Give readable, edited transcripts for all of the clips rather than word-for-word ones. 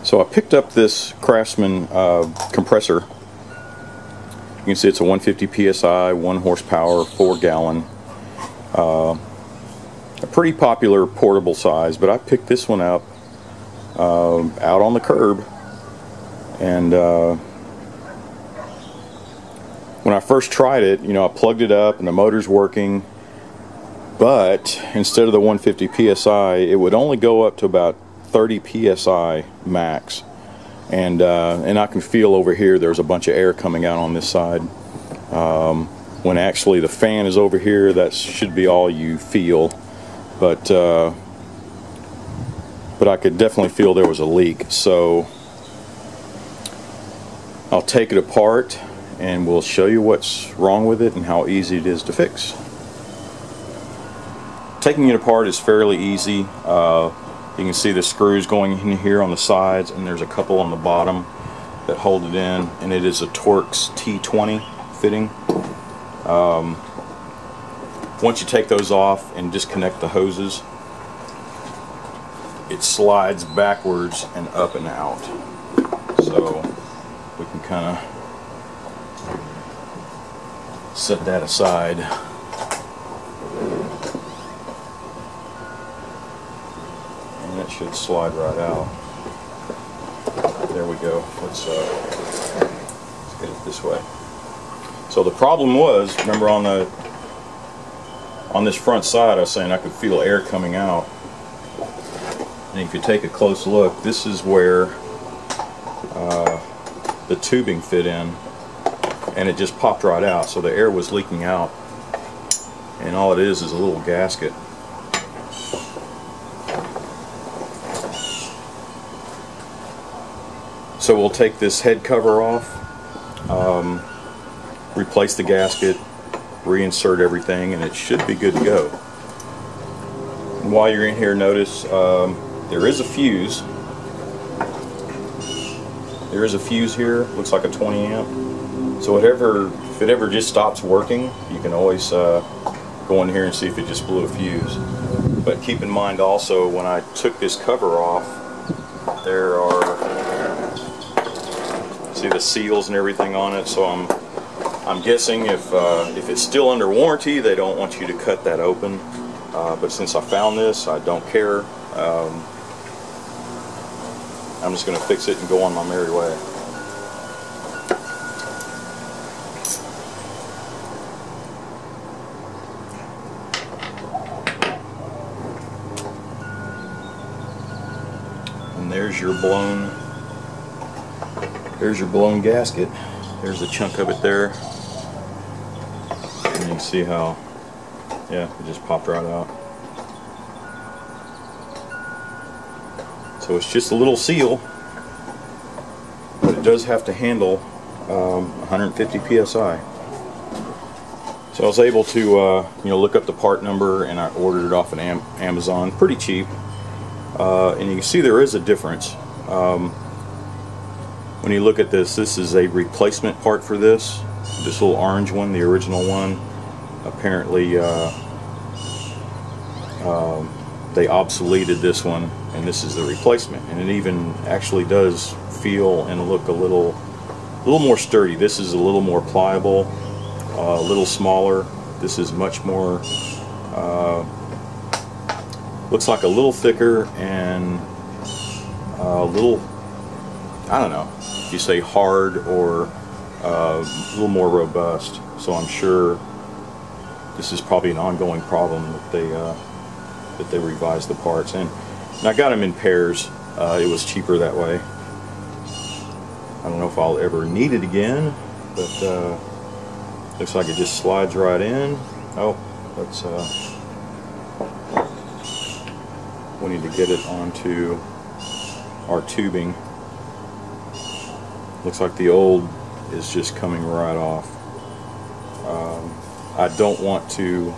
So I picked up this Craftsman compressor. You can see it's a 150 PSI, 1 horsepower, 4 gallon. A pretty popular portable size, but I picked this one up out on the curb, and when I first tried it, you know, I plugged it up and the motor's working, but instead of the 150 PSI, it would only go up to about 30 PSI max, and I can feel over here there's a bunch of air coming out on this side, when actually the fan is over here. That should be all you feel, but I could definitely feel there was a leak. So I'll take it apart and we'll show you what's wrong with it and how easy it is to fix. Taking it apart is fairly easy. You can see the screws going in here on the sides, and there's a couple on the bottom that hold it in, and it is a Torx T20 fitting. Once you take those off and disconnect the hoses, it slides backwards and up and out. So we can kind of set that aside. And it should slide right out. There we go. Let's get it this way. So the problem was, remember on this front side I was saying I could feel air coming out. And if you take a close look, this is where the tubing fit in, and it just popped right out. So the air was leaking out, and all it is a little gasket. So we'll take this head cover off, replace the gasket, reinsert everything, and it should be good to go. And while you're in here, notice there is a fuse. There is a fuse here. Looks like a 20 amp. So if it ever just stops working, you can always go in here and see if it just blew a fuse. But keep in mind also, when I took this cover off, there are, see the seals and everything on it. So I'm guessing if it's still under warranty, they don't want you to cut that open. But since I found this, I don't care. I'm just going to fix it and go on my merry way. And there's your blown gasket. There's a chunk of it there. And you can see how, yeah, it just popped right out. So it's just a little seal, but it does have to handle 150 PSI. So I was able to you know, look up the part number, and I ordered it off of Amazon, pretty cheap. And you can see there is a difference. When you look at this, this is a replacement part for this. This little orange one, the original one, apparently they obsoleted this one, and this is the replacement. And it even actually does feel and look a little more sturdy. This is a little more pliable, a little smaller. This is much more, looks like a little thicker and a little, I don't know if you say hard or a little more robust. So I'm sure this is probably an ongoing problem that they revised the parts. And I got them in pairs. It was cheaper that way. I don't know if I'll ever need it again, but looks like it just slides right in. Oh, let's we need to get it onto our tubing. Looks like the old is just coming right off. I don't want to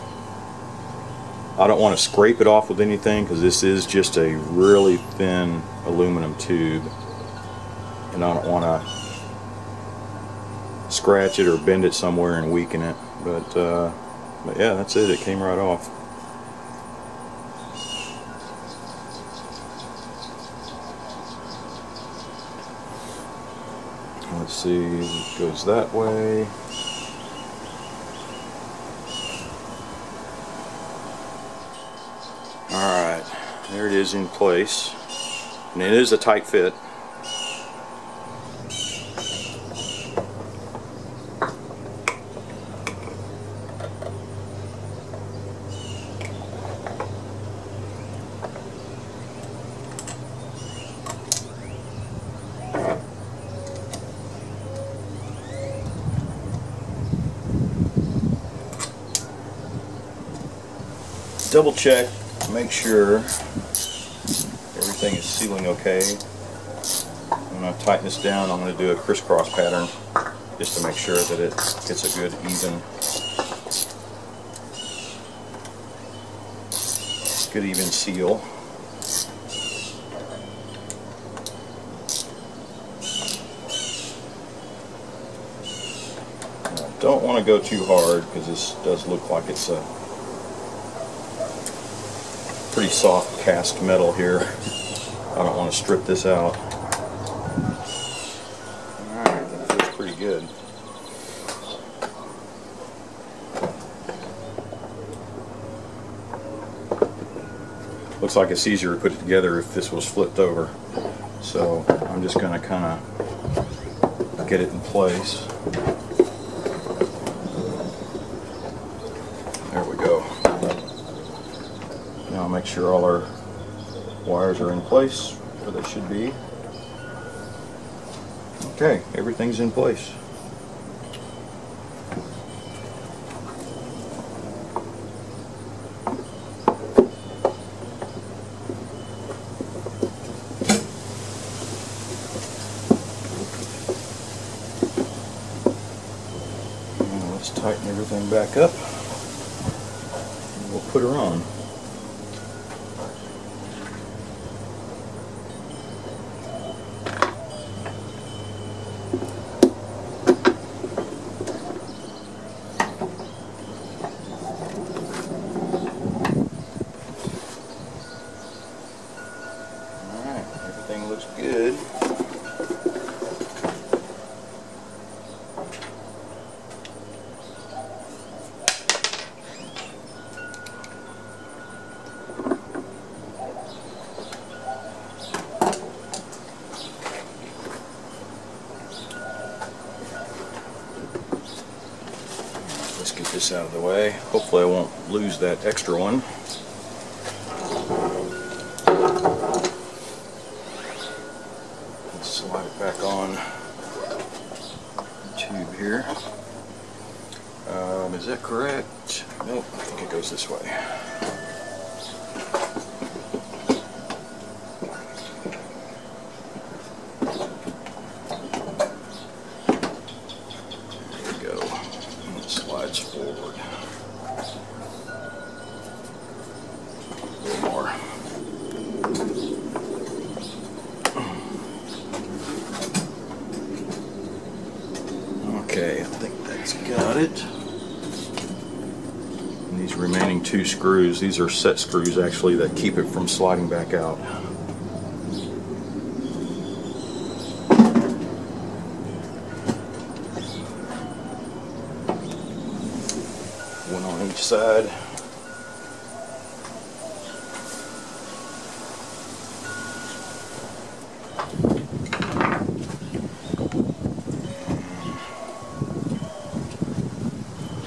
scrape it off with anything, because this is just a really thin aluminum tube, and I don't want to scratch it or bend it somewhere and weaken it. But yeah, that's it. It came right off. Let's see, it goes that way. Alright, there it is in place. And it is a tight fit. Double check, make sure everything is sealing okay. I'm going to tighten this down. I'm going to do a crisscross pattern just to make sure that it gets a good even seal. Now, don't want to go too hard because this does look like it's a pretty soft cast metal here. I don't want to strip this out. Alright, that feels pretty good. Looks like it's easier to put it together if this was flipped over. So I'm just going to kind of get it in place. There we go. Now make sure all our wires are in place where they should be. Okay, everything's in place. Now let's tighten everything back up. And we'll put her on. Everything looks good. Let's get this out of the way. Hopefully I won't lose that extra one. Slide it back on the tube here. Is that correct? Nope, I think it goes this way. There we go. And it slides forward. A little more. Okay, I think that's got it. And these remaining two screws, these are set screws actually that keep it from sliding back out. One on each side.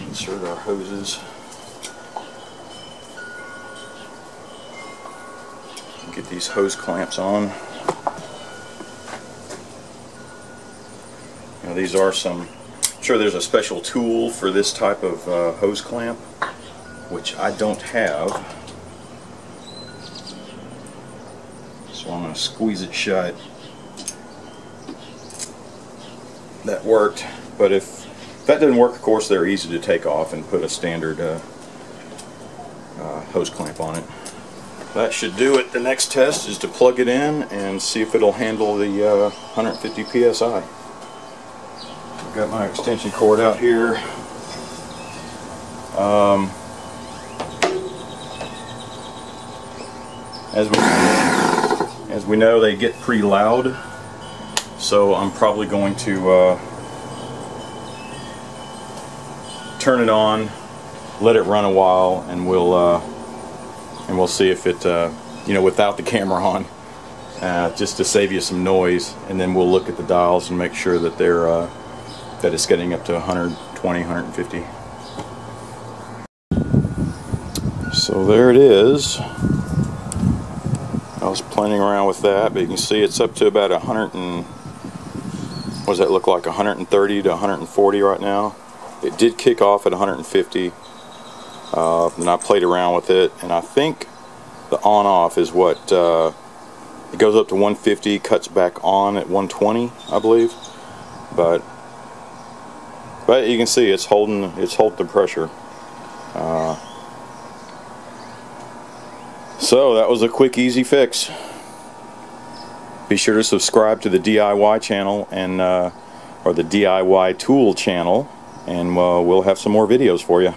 Insert our hoses. Get these hose clamps on. Now these are some, I'm sure there's a special tool for this type of hose clamp, which I don't have. So I'm going to squeeze it shut. That worked, but if that didn't work, of course, they're easy to take off and put a standard hose clamp on it. That should do it. The next test is to plug it in and see if it'll handle the 150 PSI. I've got my extension cord out here. As we know, they get pretty loud. So I'm probably going to turn it on, let it run a while, and we'll see if it you know, without the camera on, just to save you some noise, and then we'll look at the dials and make sure that they're that it's getting up to 120, 150. So there it is. I was playing around with that, but you can see it's up to about 100 and what does that look like, 130 to 140 right now. It did kick off at 150, and I played around with it, and I think the on-off is what it goes up to 150, cuts back on at 120, I believe. But you can see it's holding the pressure. So that was a quick, easy fix. Be sure to subscribe to the DIY channel and or the DIY tool channel, and we'll have some more videos for you.